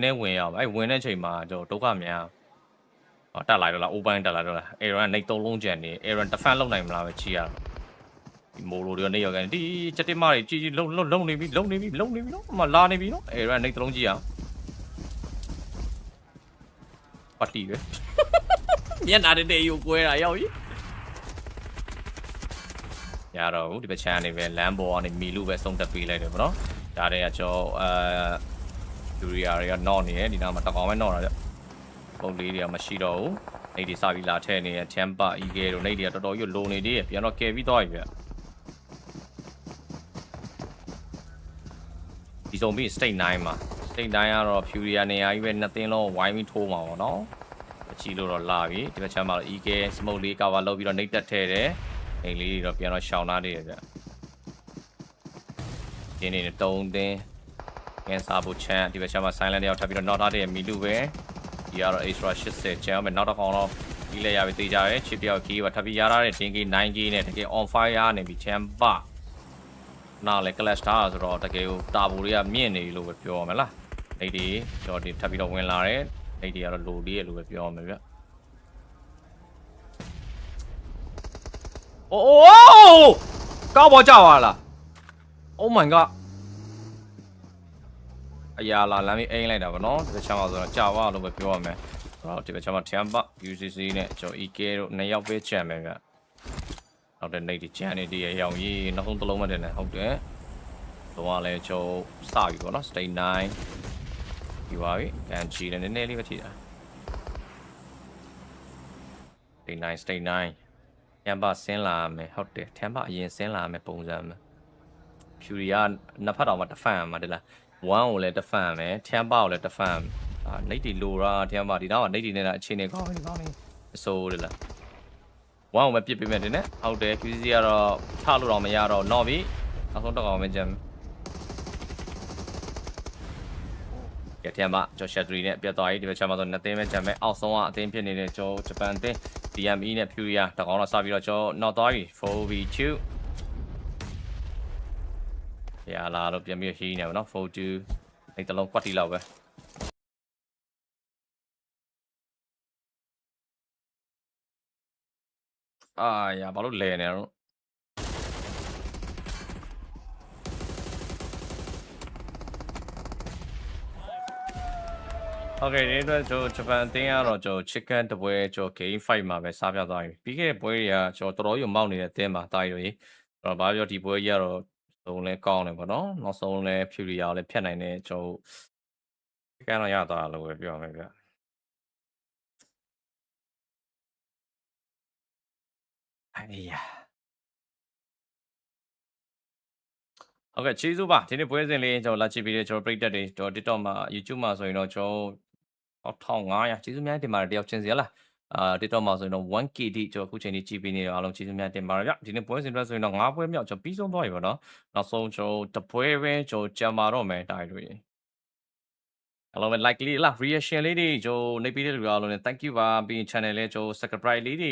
နေဝင်ရအောင်အဲ့ဝင်တဲ့ချိန်မှာကျွန်တော်ဒုက္ခများတက်လာတော့လား open တက်လာတော့လား Aaron နေ3လုံးကျန်နေ Aaron defend လုပ်နိုင်မလားပဲချီရဒီမိုလိုတွေကနေရောက်ကန်ဒီချက်တင်မတွေကြီးလုံနေပြီနော်မလာနေပြီနော် Aaron နေ3လုံးကြည့်အောင်ပတ်တီပဲမျက်နှာတဲ့ယူကွဲတာရောက်ပြီရတော့ဘူးဒီပချမ်းနေပဲလမ်းပေါ်ကနေမီလူပဲစုံတက်ပေးလိုက်တယ်ဗောနော်ဒါတွေကကျွန်တော်လူရီယာတွေကနော့နေတယ်ဒီနားမှာတကောင်ပဲနော့တာကြပုံလေးတွေကမရှိတော့ဘူးနေဒီစာပြီးလာထဲနေချမ်ပါအီဂဲတို့နေတွေကတော်တော်ကြီးလိုနေသေးတယ်ပြန်တော့ကယ်ပြီးသွားပြီဗျဒီစုံပြီး state 9မှာ state 9ကတော့ Furia နေရာကြီးပဲနှစ်သင်းလုံးဝိုင်းပြီးထိုးမှာပေါ့နော်အချီလို့တော့လာပြီဒီဘက်ချမ်းမှာတော့ EK smoke လေး cover လုပ်ပြီးတော့နှိပ်တက်ထဲတယ်အိမ်လေးတွေတော့ပြန်တော့ရှောင်လာနေတယ်ဗျဒီနေ့3သင်းကန်စာဘူချန်ဒီဘက်ချမ်းမှာ silent တယောက်ထပ်ပြီးတော့ knock ထားတဲ့မီလူပဲဒီကတော့ extra 80ကျန်မယ်နောက်တစ်ခေါက်တော့ဒီလဲရပြီတေးကြရဲ chip တယောက် key ပါထပ်ပြီးရထားတဲ့ 10k 9k နဲ့တကယ် on fire နေပြီချမ်ပါနားလေ clash ထားဆိုတော့တကယ်ကိုတာဘူတွေကမြင့်နေလို့ပဲပြောရမယ်လားအဲ့ဒီကျွန်တော်ဒီထပ်ပြီးတော့ဝင်လာတယ်အဲ့ဒီကတော့လိုလေးရလို့ပဲပြောရမယ်ဗျအိုးကောက်ပေါ်ကြသွားလား Oh my god အရာလာလမ်းပြီးအိမ်လိုက်တာဗောနော်ဒီချမ်းပါဆိုတော့ကြာသွားလို့ပဲပြောရမယ်ဟောဒီချမ်းပါ Tampa UCC နဲ့ကျွန်တော် EK တို့2ယောက်ပဲချန်မယ်ဗျနောက်တဲ့နေ့ဒီချန်နေဒီရောင်ကြီးနောက်ဆုံးတစ်လုံးမှတင်တယ်ဟုတ်တယ်တော့လည်းကျွန်တော်စပြီဗောနော် State 9ဒီပါပြီကန်ချီလည်းနည်းနည်းလေးပဲထိတာ State 9 Tampa ဆင်းလာမယ်ဟုတ်တယ် Tampa အရင်ဆင်းလာမယ်ပုံစံမယ် Furia နှစ်ဖက်တော်မှာတစ်ဖက်မှာတလား1ကိုလည်းတစ်ဖက်မယ် Tampa ကိုလည်းတစ်ဖက်နေတီလိုရာ Tampa ဒီတော့နေတီနေတာအခြေအနေကောင်းနေအစိုးတယ်လား1ကိုပဲပြစ်ပေးမယ်တင်နဲ့ဟုတ်တယ် QCC ကတော့ချလို့တော့မရတော့တော့ပြီနောက်ဆုံးတော့အောင်မကြမ်းကဲ Tampa ကျော် Shattery နဲ့ပြတ်သွားပြီဒီဘက်ချမ်းမှာဆို2သင်းပဲကြမ်းမယ်အောက်ဆုံးကအသင်းဖြစ်နေတဲ့ကျော်ဂျပန်အသင်း DME နဲ့ Furia တကောင်တော့စပြီးတော့ကျော်နောက်သွားပြီ 4v2 ရလာတော့ပြန်ပြီးဟီးနေပါနော်42အဲ့တလုံးကွက်တီလောက်ပဲရဘာလို့လဲနေတော့โอเคဒီအတွက်ကျွန်တော်ဂျပန်အသင်းကတော့ကျွန်တော် chicken တပွဲကျွန်တော် game fight မှာပဲစားပြသွားပြီပြီးခဲ့တဲ့ပွဲတွေကကျွန်တော်တော်တော်ကြီးမောက်နေတဲ့အသင်းမှာတားရည်တော့ဘာပြောဒီပွဲကြီးကတော့ဆုံးလဲကောင်းတယ်ပေါ့နော်နောက်ဆုံးလဲ Furia လည်းဖြတ်နိုင်တယ်ကျွန်တော်chicken တော့ရသွားလို့ပဲပြောရမယ်ဗျအေးโอเคကျေးဇူးပါဒီနေ့ပွဲစဉ်လေးကျွန်တော်လာကြည့်ပြီးတော့ကျွန်တော်ပရိသတ်တွေကျွန်တော် TikTok မှာ YouTube မှာဆိုရင်တော့ကျွန်တော်1500ကျေးဇူးများတင်ပါတယ်တယောက်ချင်းစီဟလားTikTok မှာဆိုရင်တော့ 1k တိကျွန်တော်အခုချိန်ကြီးကြည့်ပြီးနေတော့အားလုံးကျေးဇူးများတင်ပါတယ်ဗျဒီနေ့ပွဲစဉ်အတွက်ဆိုရင်တော့5ပွဲမြောက်ကျွန်တော်ပြီးဆုံးသွားပြီပေါ့နော်နောက်ဆုံးကျွန်တော်တပွဲပဲကျွန်တော်ကြံပါတော့မယ်တိုက်လို့အားလုံးပဲ like လေးလား reaction လေးတွေကျွန်တော်နေပြီးတဲ့လူအားလုံးလည်း thank you ပါပြီး channel လေးကျွန်တော် subscribe လေးတွေ